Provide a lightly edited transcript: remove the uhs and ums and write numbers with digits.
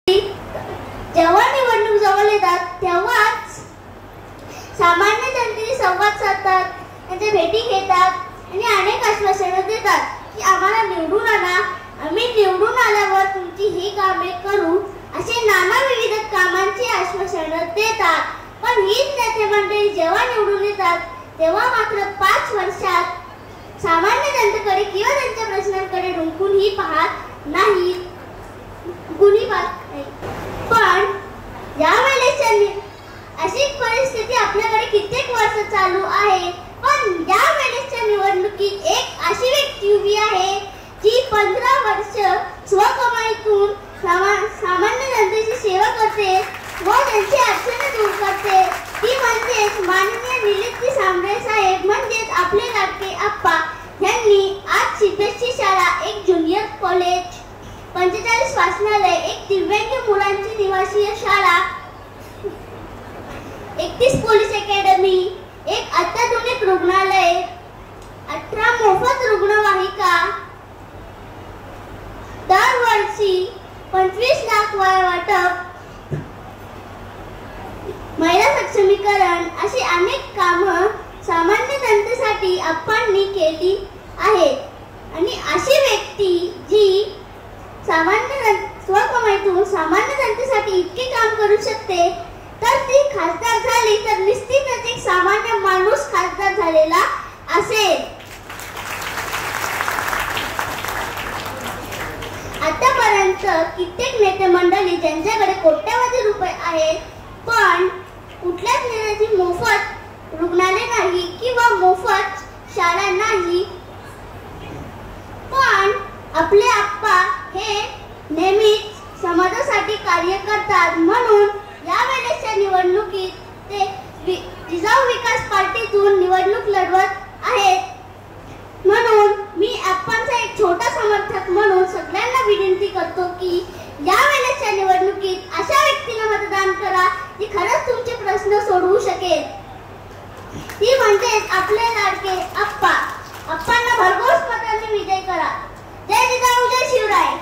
जेव्हा निवडणूक जवळ येतात तेव्हाच सामान्य जनतेशी संवाद साधतात, त्यांच्या भेटी घेतात आणि अनेक आश्वासनं देतात की आम्हाला निवडून आणा, आम्ही निवडून आल्यावर तुमची ही कामे करू, असे नाना विविध कामांची आश्वासनं देतात. पण हीच नेते मंडळी जेव्हा निवडून येतात तेव्हा मात्र 5 वर्षात सामान्य जनतेकडे किंवा त्यांच्या प्रश्नांकडे डुंकूनही पाहत नाही, कुणी पाहत नाही. पण यावेळेस अशी परिस्थिती आपल्याकडे कित्येक वर्ष चालू आहे. पण या वेळेसच्या निवडणुकीत एक अशी व्यक्ती उभी आहे जी 15 वर्ष स्वकमाईतून सामान्य जनतेची सेवा करते व त्यांची अडचणी दूर करते. ती म्हणजेच माननीय निलिती सांबरे साहेब, म्हणजेच आपले लाडके आप्पा यांनी आज सीबीएसई शाळा, एक ज्युनियर कॉलेज, 45 वाचनालय, एक दिव्यांग मुलांची निवासी शाळा, 31 पोलीस अकॅडमी, एक अत्याधुनिक रुग्णालय, 18 मोफत रुग्णवाहिका, दरवर्षी 25 लाख वाटप, महिला सक्षमीकरण अशी अनेक कामं सामान्य जनतेसाठी आप्पांनी केली आहेत. आणि अशी व्यक्ती जी स्वकमाईतून सामान्य जनतेसाठी इतके काम करू शकते, तर ती खासदार झाली तर निश्चितच एक सामान्य माणूस खासदार झालेला असेल. आतापर्यंत कित्येक नेते मंडळी ज्यांच्याकडे कोट्यवधी रुपये आहेत, पण कुठल्याच नेत्याची मोफत रुग्णालय नाही किंवा मोफत शाळा नाही. पण आपले आप्पा हे नेहमीच समाजासाठी कार्य करतात. म्हणून या वेळेसच्या निवडणुकीत ते जिजाऊ विकास पार्टीतून निवडणूक लढवत आहेत. म्हणून मी आप्पांचा एक छोटा समर्थक म्हणून सगळ्यांना विनंती करतो की या वेळेसच्या निवडणुकीत अशा व्यक्तीला मतदान करा जी खरंच तुमचे प्रश्न सोडवू शकेल. ती म्हणजेच आपले लाडके आप्पा. आप्पांना भरघोस मतांनी विजय करा. जय जिजाऊ, जय शिवराय.